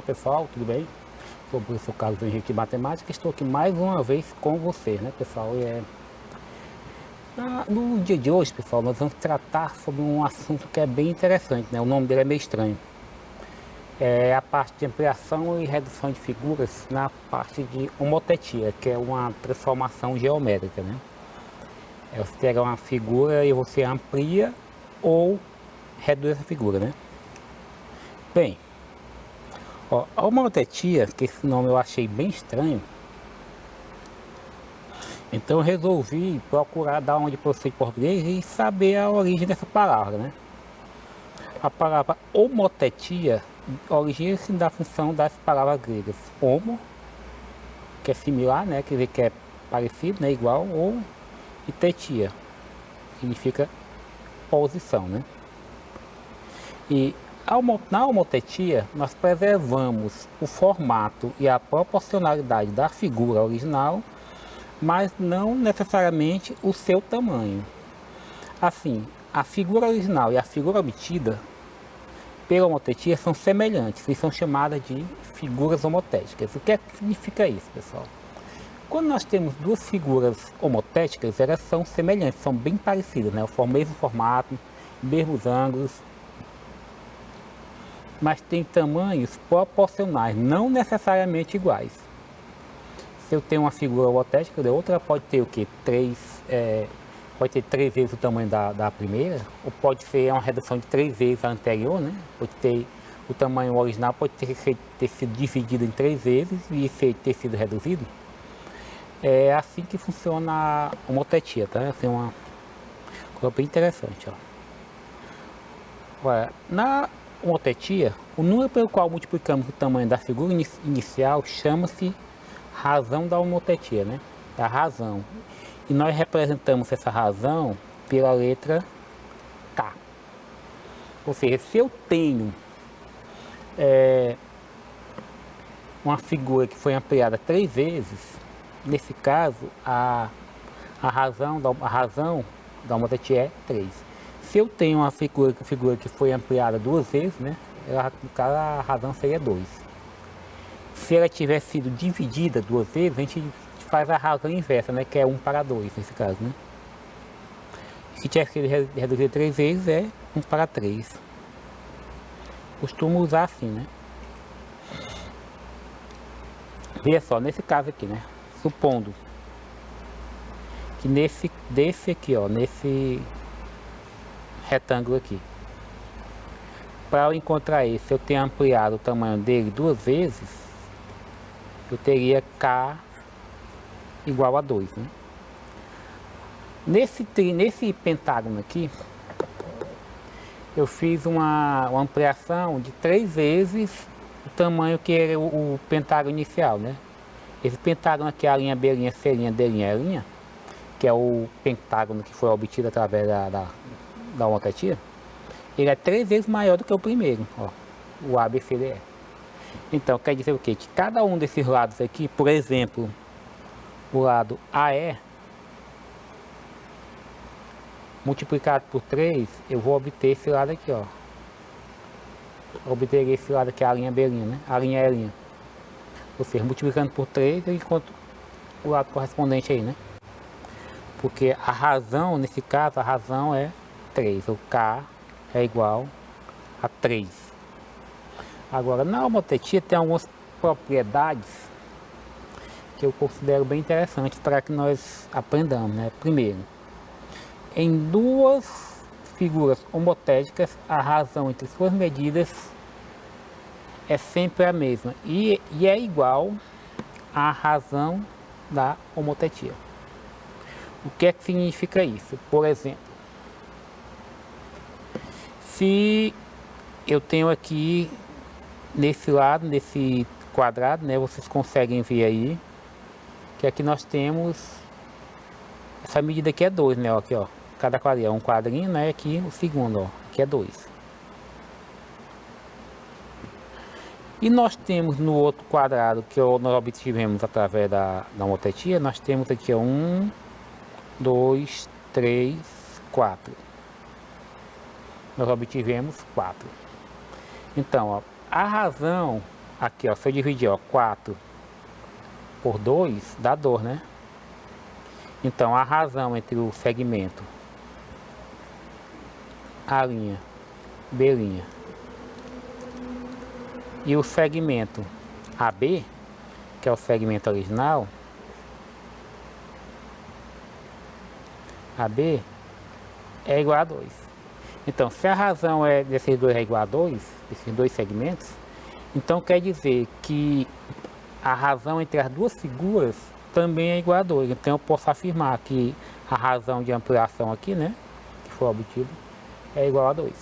pessoal, tudo bem? Sou o professor Carlos Henrique de Matemática, estou aqui mais uma vez com você, né, pessoal? No dia de hoje, pessoal, nós vamos tratar sobre um assunto que é bem interessante, né? O nome dele é meio estranho. É a parte de ampliação e redução de figuras na parte de homotetia, que é uma transformação geométrica, né? Você pega uma figura e você amplia ou reduz essa figura, né? Bem, ó, a homotetia, que esse nome eu achei bem estranho, então eu resolvi procurar dar onde procede em português e saber a origem dessa palavra, né? A palavra homotetia origina-se da função das palavras gregas homo, que é similar, né? Quer dizer que é parecido, né? Igual, ou e tetia, significa posição, né? E na homotetia, nós preservamos o formato e a proporcionalidade da figura original, mas não necessariamente o seu tamanho. Assim, a figura original e a figura obtida pela homotetia são semelhantes e são chamadas de figuras homotéticas. O que significa isso, pessoal? Quando nós temos duas figuras homotéticas, elas são semelhantes, são bem parecidas, né? O mesmo formato, mesmos ângulos, mas tem tamanhos proporcionais, não necessariamente iguais. Se eu tenho uma figura homotética, a outra pode ter o que? Pode ter 3 vezes o tamanho da primeira, ou pode ser uma redução de 3 vezes a anterior, né? Pode ter o tamanho original, pode ter sido dividido em 3 vezes e ter sido reduzido. É assim que funciona a homotetia, tá? Assim, uma coisa bem interessante, ó. Agora, na homotetia, o número pelo qual multiplicamos o tamanho da figura inicial chama-se razão da homotetia, né? A razão. E nós representamos essa razão pela letra K. Ou seja, se eu tenho uma figura que foi ampliada 3 vezes, nesse caso a razão da homotetia é 3. Se eu tenho uma figura que foi ampliada 2 vezes, né? No caso a razão seria 2. Se ela tiver sido dividida 2 vezes, a gente faz a razão inversa, né? Que é 1 para 2 nesse caso, né? Se tiver sido reduzida 3 vezes, é 1 para 3. Costumo usar assim, né? Veja só, nesse caso aqui, né? Supondo que desse aqui, ó, nesse retângulo aqui, para eu encontrar esse, eu tenho ampliado o tamanho dele 2 vezes, eu teria K igual a 2, né? Nesse pentágono aqui, eu fiz uma ampliação de 3 vezes o tamanho que era o pentágono inicial, né? Esse pentágono aqui, a linha B', C', D', E', que é o pentágono que foi obtido através da homotetia, ele é 3 vezes maior do que o primeiro, ó, o ABCDE. Então, quer dizer o quê? Que cada um desses lados aqui, por exemplo, o lado AE, multiplicado por 3, eu vou obter esse lado aqui, ó. Obter esse lado aqui, a linha B', né? A linha E'. Ou seja, multiplicando por 3, eu encontro o lado correspondente aí, né? Porque a razão, nesse caso, a razão é 3. O K é igual a 3. Agora, na homotetia tem algumas propriedades que eu considero bem interessantes para que nós aprendamos, né? Primeiro, em duas figuras homotéticas, a razão entre suas medidas é sempre a mesma e é igual à razão da homotetia. O que é que significa isso? Por exemplo, se eu tenho aqui nesse lado, nesse quadrado, né, vocês conseguem ver aí que aqui nós temos essa medida aqui é 2, né, ó, aqui, ó, cada quadrinho é um quadrinho, né, aqui o segundo, ó, aqui é 2. E nós temos no outro quadrado que nós obtivemos através da homotetia, nós temos aqui ó, 1, 2, 3, 4. Nós obtivemos 4. Então, ó, a aqui, ó, se eu dividir, ó, 4 por 2, dá 2, né? Então, a razão entre o segmento A', B', e o segmento AB, que é o segmento original, AB é igual a 2. Então, se a razão desses dois é igual a 2, desses dois segmentos, então quer dizer que a razão entre as duas figuras também é igual a 2. Então eu posso afirmar que a razão de ampliação aqui, né, que foi obtido, é igual a 2.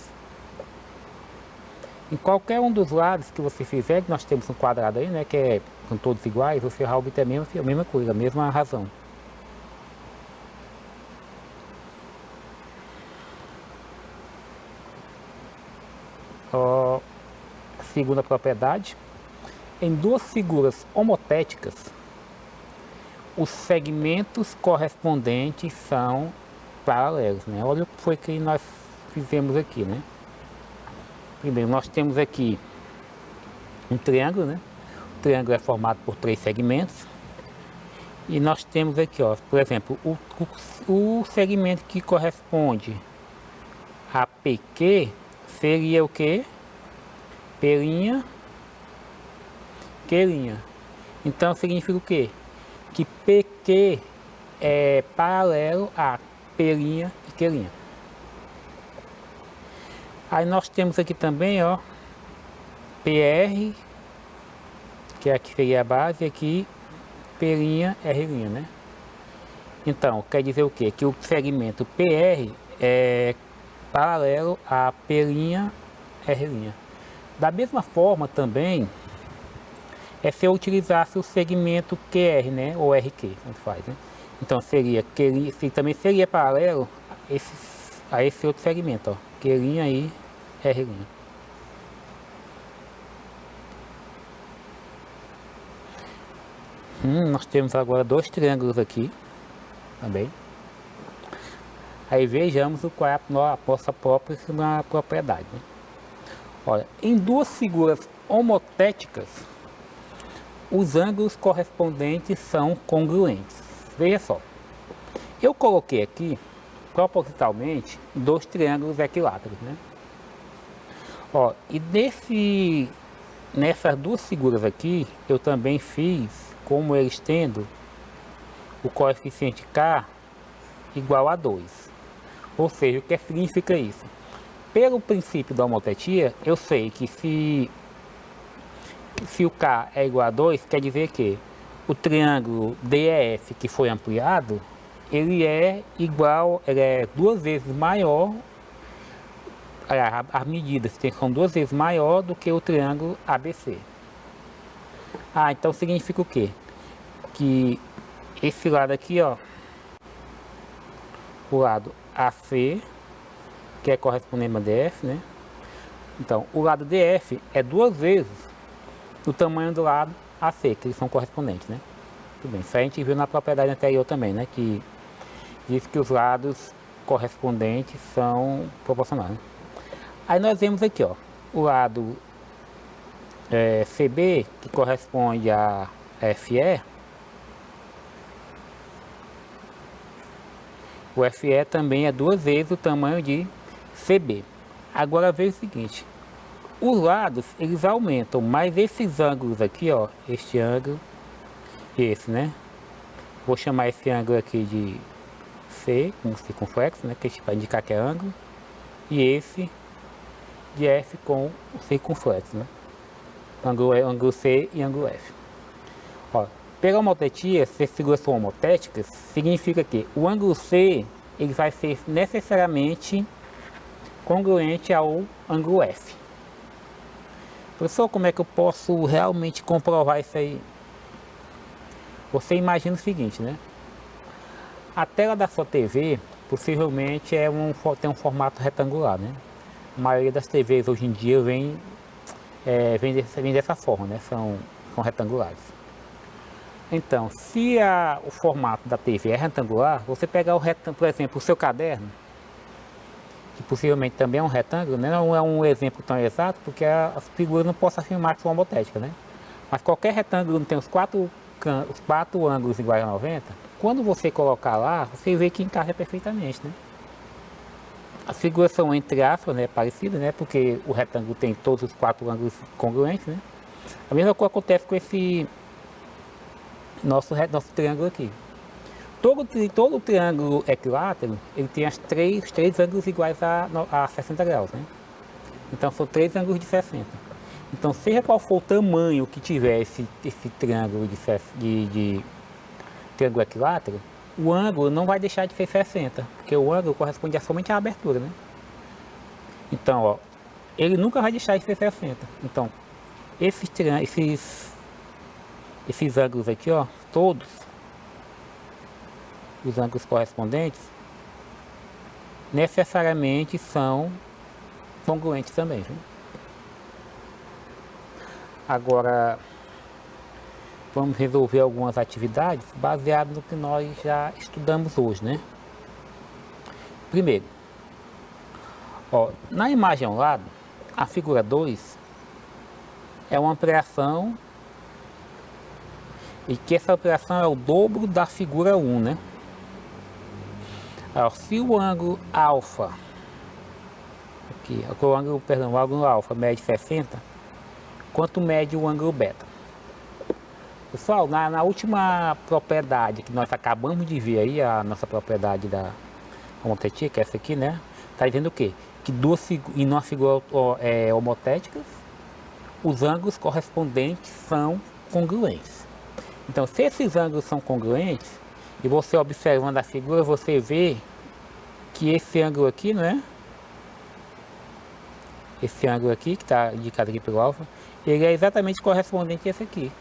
Em qualquer um dos lados que você fizer, que nós temos um quadrado aí, né, que são todos iguais, você vai obter a mesma coisa, a mesma razão. Segunda propriedade, em duas figuras homotéticas, os segmentos correspondentes são paralelos, né? Olha o que foi que nós fizemos aqui, né? Primeiro, nós temos aqui um triângulo, né? O triângulo é formado por 3 segmentos. E nós temos aqui, ó, por exemplo, o segmento que corresponde a PQ seria o que? P', Q'. Então significa o quê? Que PQ é paralelo a P' e Q'. Aí nós temos aqui também, ó, PR, que aqui seria a base, aqui P', R', né? Então, quer dizer o quê? Que o segmento PR é paralelo a P', R'. Da mesma forma também, se eu utilizasse o segmento QR, né, ou RQ, como faz, né? Então seria, também seria paralelo a esse outro segmento, ó, Q' e R'. Nós temos agora 2 triângulos aqui, também. Aí vejamos qual é a nossa própria propriedade, né? Olha, em duas figuras homotéticas, os ângulos correspondentes são congruentes. Veja só, eu coloquei aqui, propositalmente, 2 triângulos equiláteros, né? Ó, e nessas duas figuras aqui, eu também fiz, como eles tendo o coeficiente K igual a 2. Ou seja, o que significa isso? Pelo princípio da homotetia, eu sei que se o K é igual a 2, quer dizer que o triângulo DEF que foi ampliado, ele é 2 vezes maior, as medidas são 2 vezes maior do que o triângulo ABC. Então significa o quê? Que esse lado aqui, ó, o lado AC, que é correspondente a DF, né? Então, o lado DF é 2 vezes o tamanho do lado AC, que eles são correspondentes, né? Tudo bem, isso a gente viu na propriedade anterior também, né? Que diz que os lados correspondentes são proporcionais, né? Aí nós vemos aqui, ó, o lado CB, que corresponde a FE. O FE também é 2 vezes o tamanho de CB. Agora veja o seguinte, os lados eles aumentam, mas esses ângulos aqui, ó, este ângulo, esse, né? Vou chamar esse ângulo aqui de C, como circunflexo, né? Que vai indicar que é ângulo, e esse de F com o circunflexo, né? Ângulo C e ângulo F. Ó, pela homotetia, se as figuras são homotéticas, significa que o ângulo C ele vai ser necessariamente congruente ao ângulo F. Professor, como é que eu posso realmente comprovar isso aí? Você imagina o seguinte, né? A tela da sua TV possivelmente tem um formato retangular, né? A maioria das TVs hoje em dia vem dessa forma, né? São retangulares. Então, se o formato da TV é retangular, você pegar por exemplo, o seu caderno, que possivelmente também é um retângulo, né? Não é um exemplo tão exato, porque as figuras não posso afirmar que são homotéticas, né? Mas qualquer retângulo não tem os quatro ângulos iguais a 90, quando você colocar lá, você vê que encaixa perfeitamente, né? As figuras são, entre aspas, né, parecidas, né? Porque o retângulo tem todos os quatro ângulos congruentes, né? A mesma coisa acontece com esse nosso triângulo aqui. Todo triângulo equilátero, ele tem os três ângulos iguais a 60 graus, né? Então são três ângulos de 60. Então, seja qual for o tamanho que tiver esse triângulo de triângulo equilátero, o ângulo não vai deixar de ser 60, porque o ângulo corresponde somente à abertura, né? Então, ó, ele nunca vai deixar de ser 60. Então, esses ângulos aqui, ó, todos os ângulos correspondentes, necessariamente são congruentes também, viu? Agora, vamos resolver algumas atividades baseadas no que nós já estudamos hoje, né? Primeiro, ó, na imagem ao lado, a figura 2 é uma ampliação, e que essa ampliação é o dobro da figura 1, né? Ó, se o ângulo alfa, aqui, o ângulo alfa mede 60, quanto mede o ângulo beta? Pessoal, na última propriedade que nós acabamos de ver aí, a nossa propriedade da homotetia, que é essa aqui, né? Tá dizendo o quê? Que em uma figura homotéticas, os ângulos correspondentes são congruentes. Então, se esses ângulos são congruentes, e você observando a figura, você vê que esse ângulo aqui, não é? Esse ângulo aqui, que está indicado aqui pelo alfa, ele é exatamente correspondente a esse aqui.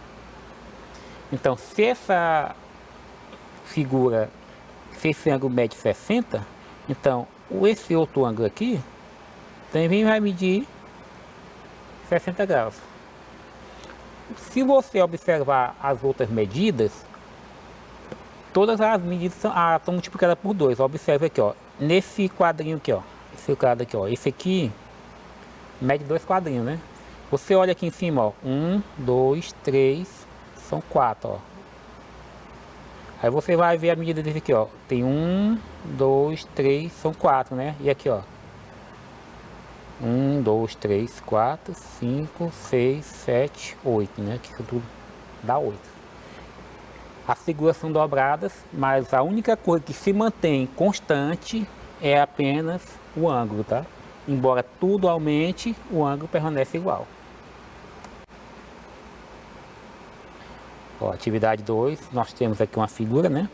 Então, se essa figura, se esse ângulo mede 60, então esse outro ângulo aqui também vai medir 60 graus. Se você observar as outras medidas, todas as medidas estão multiplicadas por 2. Observe aqui, ó, nesse quadrinho aqui, ó, esse quadro aqui, ó, esse aqui mede 2 quadrinhos, né? Você olha aqui em cima, ó, 1, 2, 3, são 4, ó. Aí você vai ver a medida desse aqui, ó, tem 1, 2, 3, são 4, né? E aqui, ó, 1, 2, 3, 4, 5, 6, 7, 8, né? Que isso tudo dá 8. As figuras são dobradas, mas a única coisa que se mantém constante é apenas o ângulo, tá? Embora tudo aumente, o ângulo permanece igual. Ó, atividade 2, nós temos aqui uma figura, né?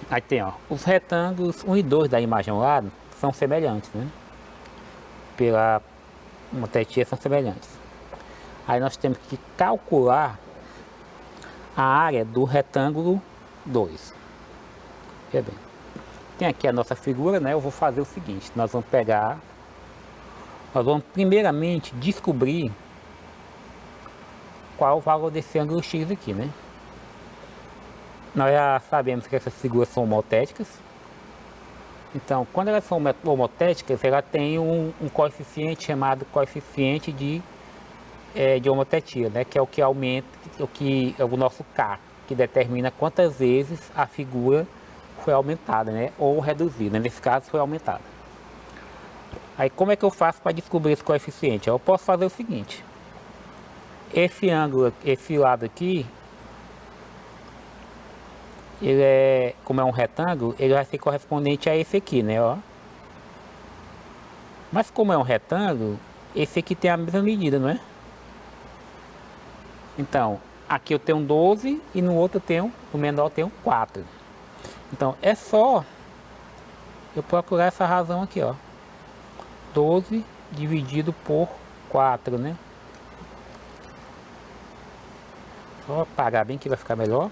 Aí tem, ó, os retângulos 1 e 2 da imagem ao lado são semelhantes, né? Pela homotetia são semelhantes. Aí nós temos que calcular a área do retângulo 2. Veja bem. Tem aqui a nossa figura, né? Eu vou fazer o seguinte, nós vamos primeiramente descobrir qual o valor desse ângulo X aqui, né? Nós já sabemos que essas figuras são homotéticas. Então, quando elas são homotéticas, ela tem um coeficiente chamado coeficiente de homotetia, né? Que é o que aumenta, que é o nosso K, que determina quantas vezes a figura foi aumentada, né? Ou reduzida. Nesse caso, foi aumentada. Aí, como é que eu faço para descobrir esse coeficiente? Eu posso fazer o seguinte. Esse ângulo, esse lado aqui, ele como é um retângulo, ele vai ser correspondente a esse aqui, né, ó. Mas como é um retângulo, esse aqui tem a mesma medida, não é? Então, aqui eu tenho 12 e no outro eu tenho, no menor eu tenho 4. Então, é só eu procurar essa razão aqui, ó. 12 dividido por 4, né? Vou apagar bem que vai ficar melhor.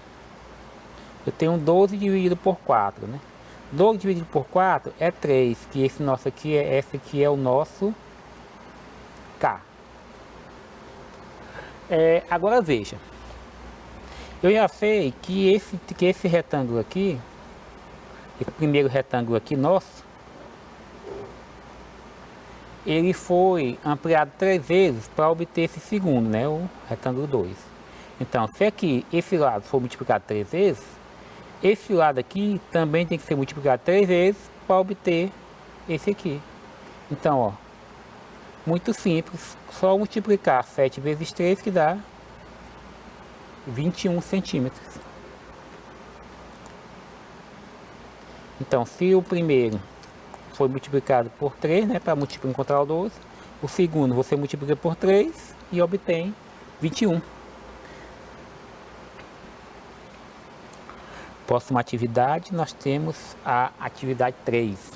Eu tenho 12 dividido por 4, né? 12 dividido por 4 é 3, que esse nosso aqui esse aqui é o nosso K. Agora veja. Eu já sei que esse retângulo aqui, esse primeiro retângulo aqui nosso, ele foi ampliado 3 vezes para obter esse segundo, né, o retângulo 2. Então, se aqui esse lado for multiplicado 3 vezes, esse lado aqui também tem que ser multiplicado 3 vezes para obter esse aqui. Então, ó, muito simples, só multiplicar 7 vezes 3 que dá 21 centímetros. Então, se o primeiro foi multiplicado por 3, né, para encontrar o 12, o segundo você multiplica por 3 e obtém 21. Próxima atividade, nós temos a atividade 3.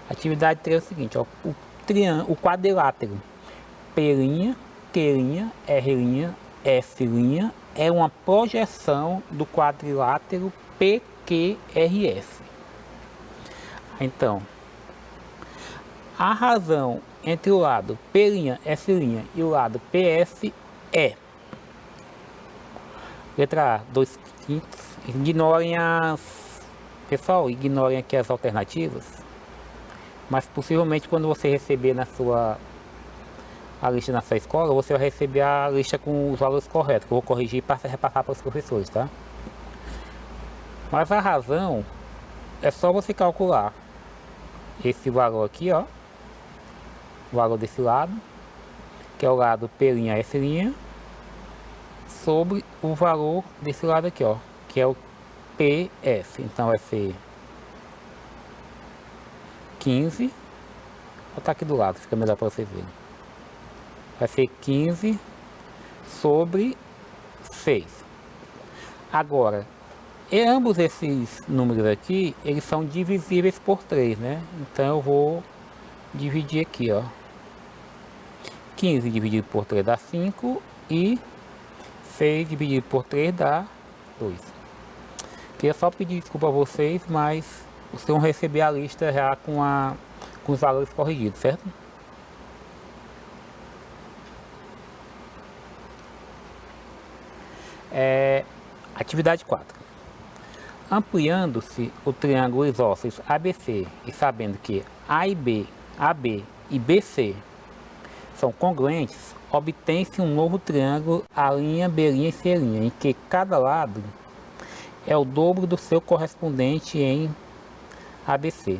Atividade 3 é o seguinte, ó, o quadrilátero P', Q', R', F' é uma projeção do quadrilátero PQRS. Então, a razão entre o lado P', F' e o lado PS é: letra A, 2/5. Ignorem Pessoal, ignorem aqui as alternativas, mas possivelmente quando você receber a lista na sua escola, você vai receber a lista com os valores corretos, que eu vou corrigir para repassar para os professores, tá? Mas a razão é só você calcular esse valor aqui, ó, o valor desse lado, que é o lado P', F', sobre o valor desse lado aqui, ó, que é o PS. Então vai ser 15, vou botar aqui do lado, fica melhor para vocês verem. Vai ser 15 sobre 6. Agora, ambos esses números aqui, eles são divisíveis por 3, né? Então eu vou dividir aqui, ó. 15 dividido por 3 dá 5 e 6 dividido por 3 dá 2. Queria só pedir desculpa a vocês, mas vocês vão receber a lista já com os valores corrigidos, certo? Atividade 4. Ampliando-se o triângulo isósceles ABC e sabendo que AB e BC são congruentes, obtém-se um novo triângulo A', B' e C', em que cada lado é o dobro do seu correspondente em ABC.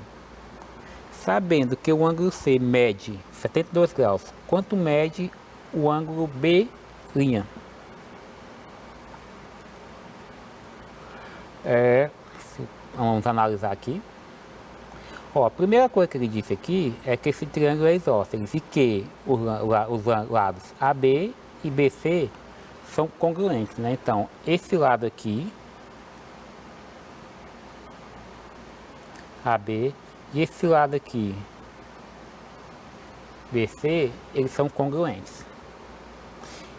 Sabendo que o ângulo C mede 72 graus, quanto mede o ângulo B'? Vamos analisar aqui. Ó, a primeira coisa que ele disse aqui é que esse triângulo é isósceles e que os lados AB e BC são congruentes, né? Então, esse lado aqui, AB, e esse lado aqui, BC, eles são congruentes.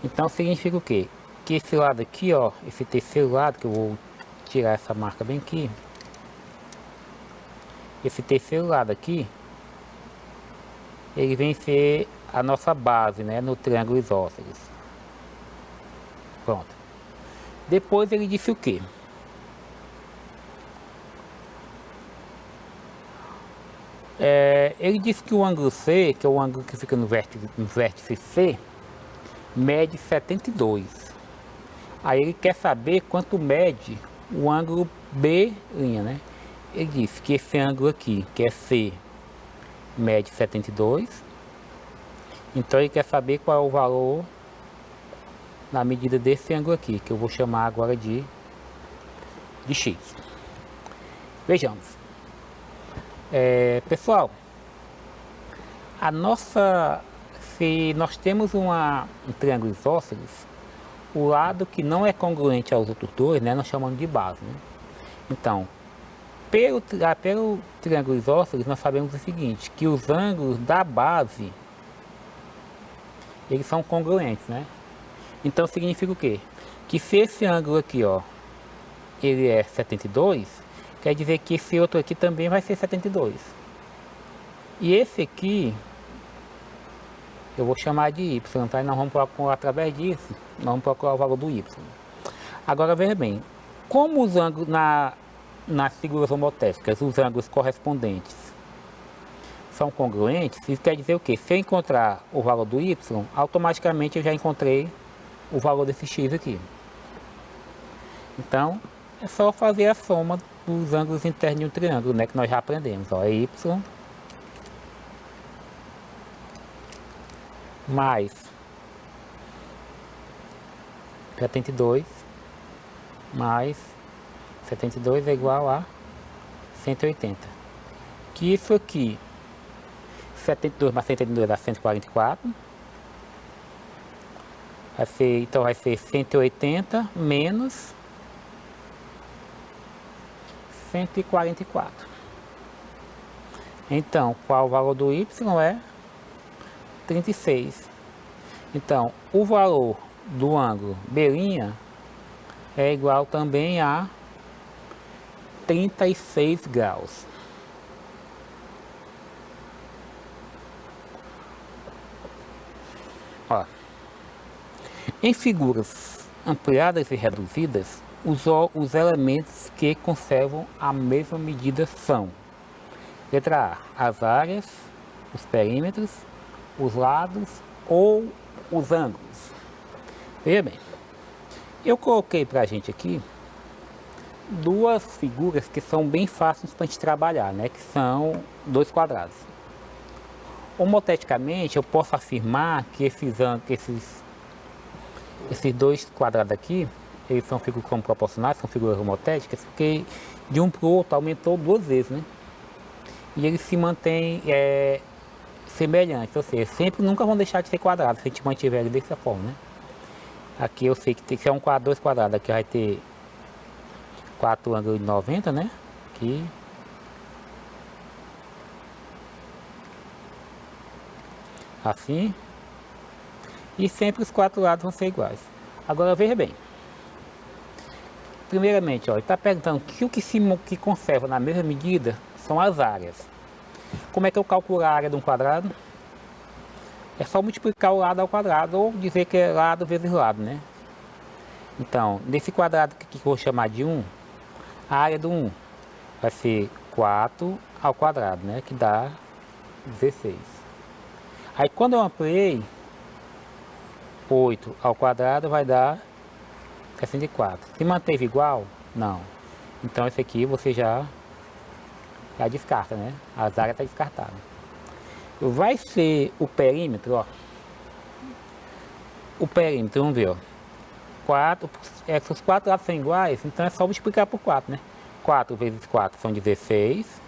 Então, significa o quê? Que esse lado aqui, ó, esse terceiro lado, que eu vou tirar essa marca bem aqui, esse terceiro lado aqui, ele vem ser a nossa base, né, no triângulo isósceles. Pronto. Depois ele disse o quê? Ele disse que o ângulo C, que é o ângulo que fica no vértice C, mede 72. Aí ele quer saber quanto mede o ângulo B', né? Ele disse que esse ângulo aqui, que é C, mede 72. Então ele quer saber qual é o valor na medida desse ângulo aqui, que eu vou chamar agora de X. Vejamos. Pessoal, se nós temos um triângulo isósceles, o lado que não é congruente aos outros dois, né, nós chamamos de base, né? Então, pelo triângulo isósceles, nós sabemos o seguinte, que os ângulos da base, eles são congruentes, né? Então, significa o quê? Que se esse ângulo aqui, ó, ele é 72, quer dizer que esse outro aqui também vai ser 72. E esse aqui, eu vou chamar de Y, tá? E nós vamos procurar através disso, nós vamos procurar o valor do Y. Agora, veja bem, como os ângulos nas figuras homotéticas, os ângulos correspondentes são congruentes, isso quer dizer o quê? Se eu encontrar o valor do y, automaticamente eu já encontrei o valor desse x aqui. Então, é só fazer a soma dos ângulos internos de um triângulo, né, que nós já aprendemos. Ó, é y mais 72 mais 72 é igual a 180. Que isso aqui, 72 mais 182 dá 144. Então vai ser 180 menos 144. Então, qual o valor do y é 36. Então, o valor do ângulo B' é igual também a 36 graus. Ó, em figuras ampliadas e reduzidas, os elementos que conservam a mesma medida são: letra A, as áreas, os perímetros, os lados ou os ângulos. Veja bem, eu coloquei para a gente aqui duas figuras que são bem fáceis para a gente trabalhar, né? Que são dois quadrados. Homoteticamente, eu posso afirmar que esses dois quadrados aqui, eles são figuras como proporcionais, são figuras homotéticas, porque de um para o outro aumentou duas vezes, né? E eles se mantêm semelhantes, ou seja, sempre nunca vão deixar de ser quadrados se a gente mantiver ele dessa forma, né? Aqui eu sei que tem que ser dois quadrados, aqui vai ter 4 ângulos de 90, né? Aqui. Assim. E sempre os quatro lados vão ser iguais. Agora veja bem. Primeiramente, ó, ele está perguntando que o que conserva na mesma medida são as áreas. Como é que eu calculo a área de um quadrado? É só multiplicar o lado ao quadrado ou dizer que é lado vezes lado, né? Então, nesse quadrado que eu vou chamar de 1, a área do 1 vai ser 4 ao quadrado, né? Que dá 16. Aí quando eu ampliei, 8 ao quadrado vai dar 64. Se manteve igual? Não. Então esse aqui você já descarta, né? As áreas está descartada. Vai ser o perímetro, ó. O perímetro, vamos ver, ó. 4, se os quatro lados são iguais, então é só multiplicar por 4, né? 4 vezes 4 são 16.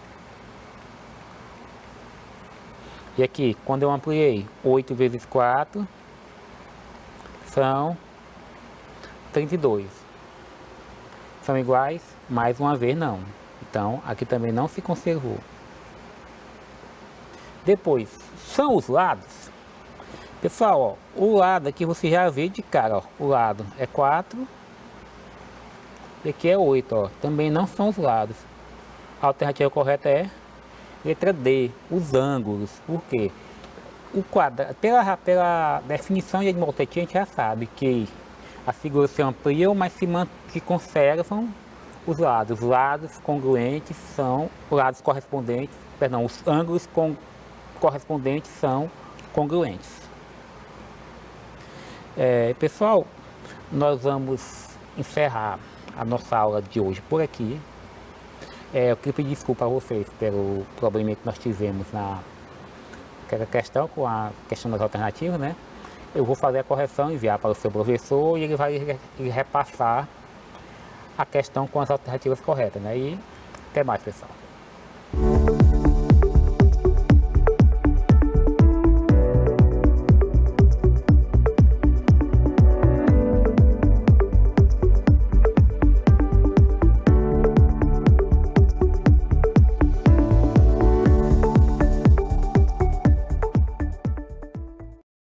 E aqui, quando eu ampliei, 8 vezes 4 são 32. São iguais? Mais uma vez, não. Então, aqui também não se conservou. Depois, são os lados. Pessoal, ó, o lado aqui você já vê de cara, ó. O lado é 4. E aqui é 8, ó. Também não são os lados. A alternativa correta é letra D, os ângulos. Por quê? O quadrado, pela definição de homotetia, a gente já sabe que as figuras se ampliam, mas se conservam os lados. Os lados congruentes são os lados correspondentes, perdão, os ângulos correspondentes são congruentes. Pessoal, nós vamos encerrar a nossa aula de hoje por aqui. Eu queria pedir desculpa a vocês pelo problema que nós tivemos naquela questão, com a questão das alternativas, né? Eu vou fazer a correção, enviar para o seu professor e ele vai repassar a questão com as alternativas corretas, né? E até mais, pessoal.